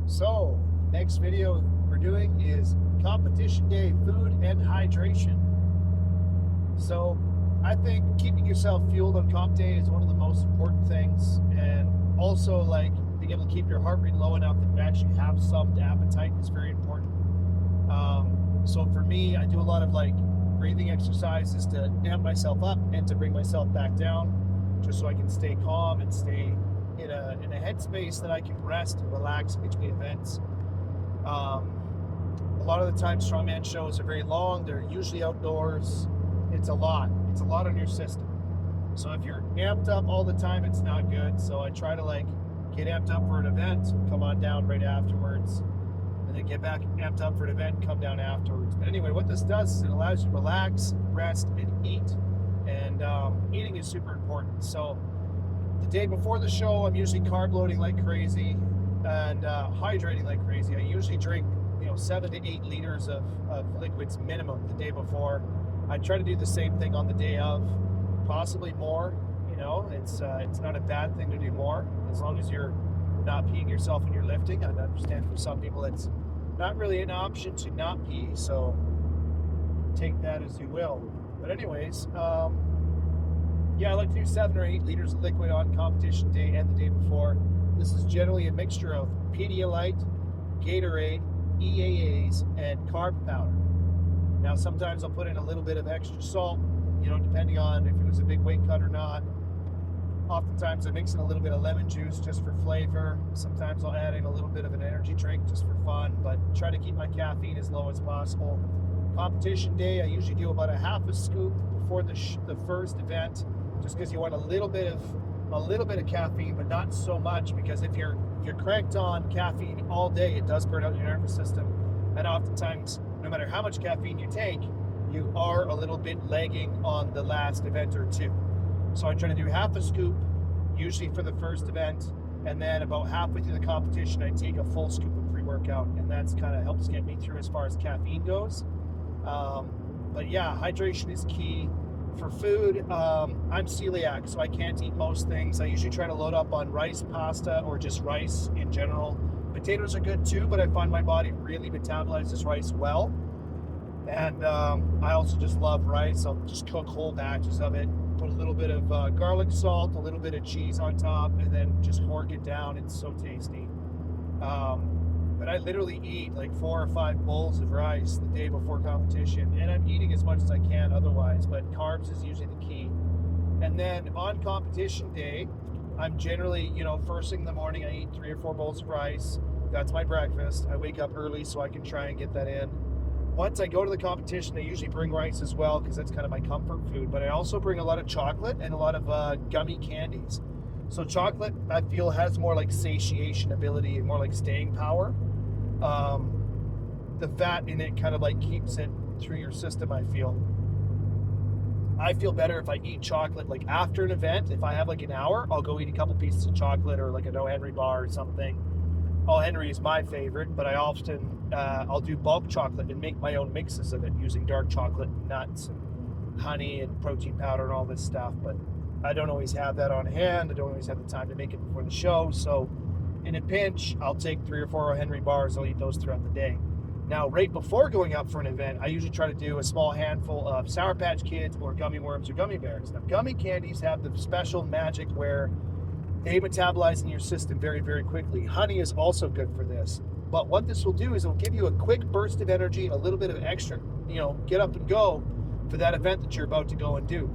So, next video we're doing is competition day food and hydration. So, I think keeping yourself fueled on comp day is one of the most important things, and also like being able to keep your heart rate low enough that you actually have some appetite is very important. So for me, I do a lot of like breathing exercises to amp myself up and to bring myself back down, just so I can stay calm and stay in a headspace that I can rest and relax between events. A lot of the time, strongman shows are very long. They're usually outdoors. It's a lot. It's a lot on your system. So if you're amped up all the time, it's not good. So I try to like get amped up for an event, come on down right afterwards, and then get back amped up for an event and come down afterwards. But anyway, what this does is it allows you to relax, rest, and eat. And eating is super important. So the day before the show, I'm usually carb loading like crazy and hydrating like crazy. I usually drink 7 to 8 liters of liquids minimum the day before. I try to do the same thing on the day of, possibly more. It's not a bad thing to do more, as long as you're not peeing yourself when you're lifting. I understand for some people it's not really an option to not pee, so take that as you will. But anyways, I like to do 7 or 8 liters of liquid on competition day and the day before. This is generally a mixture of Pedialyte, Gatorade, EAAs, and carb powder. Now, sometimes I'll put in a little bit of extra salt, depending on if it was a big weight cut or not. Oftentimes I mix in a little bit of lemon juice just for flavor. Sometimes I'll add in a little bit of an energy drink just for fun, but try to keep my caffeine as low as possible. Competition day, I usually do about a half a scoop before the first event, just because you want a little bit of caffeine, but not so much, because if you're cranked on caffeine all day, it does burn out your nervous system. And oftentimes, no matter how much caffeine you take, you are a little bit lagging on the last event or two. So I try to do half a scoop, usually for the first event, and then about halfway through the competition, I take a full scoop of pre-workout, and that's kind of helps get me through as far as caffeine goes. But yeah, hydration is key. For food, I'm celiac, so I can't eat most things. I usually try to load up on rice, pasta, or just rice in general. Potatoes are good too, but I find my body really metabolizes rice well. And I also just love rice. I'll just cook whole batches of it, put a little bit of garlic salt, a little bit of cheese on top, and then just hork it down. It's so tasty. But I literally eat like 4 or 5 bowls of rice the day before competition, and I'm eating as much as I can otherwise, but carbs is usually the key. And then on competition day, I'm generally, first thing in the morning, I eat 3 or 4 bowls of rice. That's my breakfast. I wake up early so I can try and get that in. Once I go to the competition, I usually bring rice as well, because that's kind of my comfort food, but I also bring a lot of chocolate and a lot of gummy candies. So chocolate, I feel, has more like satiation ability and more like staying power. The fat in it kind of like keeps it through your system, I feel. I feel better if I eat chocolate like after an event. If I have like an hour, I'll go eat a couple pieces of chocolate or like an O. Henry bar or something. O. Henry is my favorite, but I often, I'll do bulk chocolate and make my own mixes of it using dark chocolate, nuts, and honey, and protein powder, and all this stuff. But I don't always have that on hand. I don't always have the time to make it before the show. So in a pinch, I'll take 3 or 4 O. Henry bars. I'll eat those throughout the day. Now, right before going up for an event, I usually try to do a small handful of Sour Patch Kids or gummy worms or gummy bears. Now, gummy candies have the special magic where they metabolize in your system very, very quickly. Honey is also good for this. But what this will do is it'll give you a quick burst of energy and a little bit of extra, get up and go for that event that you're about to go and do.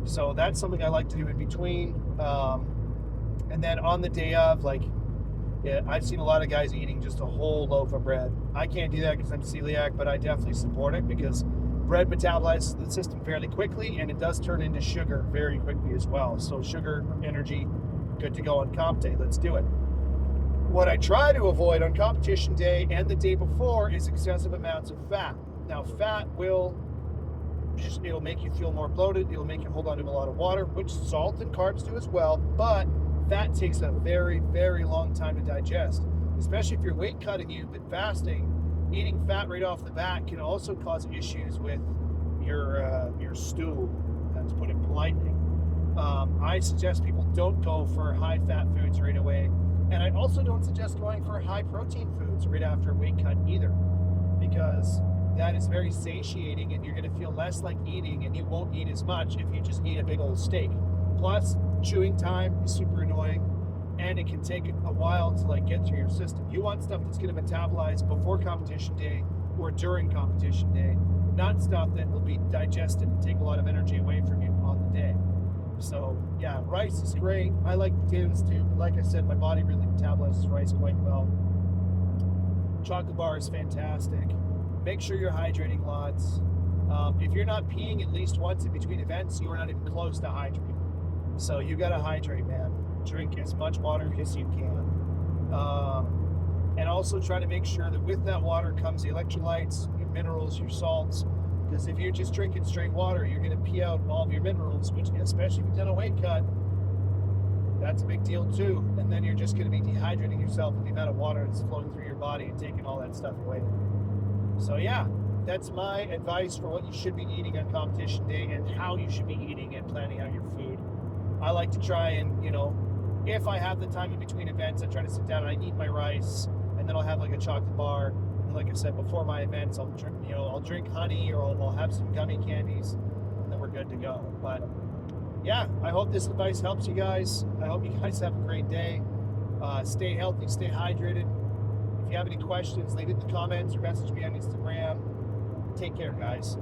So that's something I like to do in between. And then on the day of, I've seen a lot of guys eating just a whole loaf of bread. I can't do that because I'm celiac, but I definitely support it because bread metabolizes the system fairly quickly, and it does turn into sugar very quickly as well. So sugar, energy, good to go on comp day. Let's do it. What I try to avoid on competition day and the day before is excessive amounts of fat. Now, fat it'll make you feel more bloated. It'll make you hold on to a lot of water, which salt and carbs do as well, but fat takes a very, very long time to digest, especially if you're weight cutting, you've been fasting. Eating fat right off the bat can also cause issues with your stool, to put it politely. I suggest people don't go for high-fat foods right away. And I also don't suggest going for high protein foods right after a weight cut either, because that is very satiating and you're going to feel less like eating and you won't eat as much if you just eat a big old steak. Plus, chewing time is super annoying and it can take a while to like get through your system. You want stuff that's going to metabolize before competition day or during competition day, not stuff that will be digested and take a lot of energy away from you on the day. So yeah, rice is great. I like potatoes too, but like I said, my body really metabolizes rice quite well. Chocolate bar is fantastic. Make sure you're hydrating lots. If you're not peeing at least once in between events, you are not even close to hydrating. So you gotta hydrate, man. Drink as much water as you can. And also try to make sure that with that water comes the electrolytes, your minerals, your salts. Because if you're just drinking straight water, you're gonna pee out all of your minerals, which, especially if you've done a weight cut, that's a big deal too. And then you're just gonna be dehydrating yourself with the amount of water that's flowing through your body and taking all that stuff away. So yeah, that's my advice for what you should be eating on competition day and how you should be eating and planning out your food. I like to try and, if I have the time in between events, I try to sit down and I eat my rice, and then I'll have like a chocolate bar. And like I said, before my events, I'll drink honey, or I'll have some gummy candies, and then we're good to go. But yeah, I hope this advice helps you guys. I hope you guys have a great day. Stay healthy, stay hydrated. If you have any questions, leave it in the comments or message me on Instagram. Take care, guys.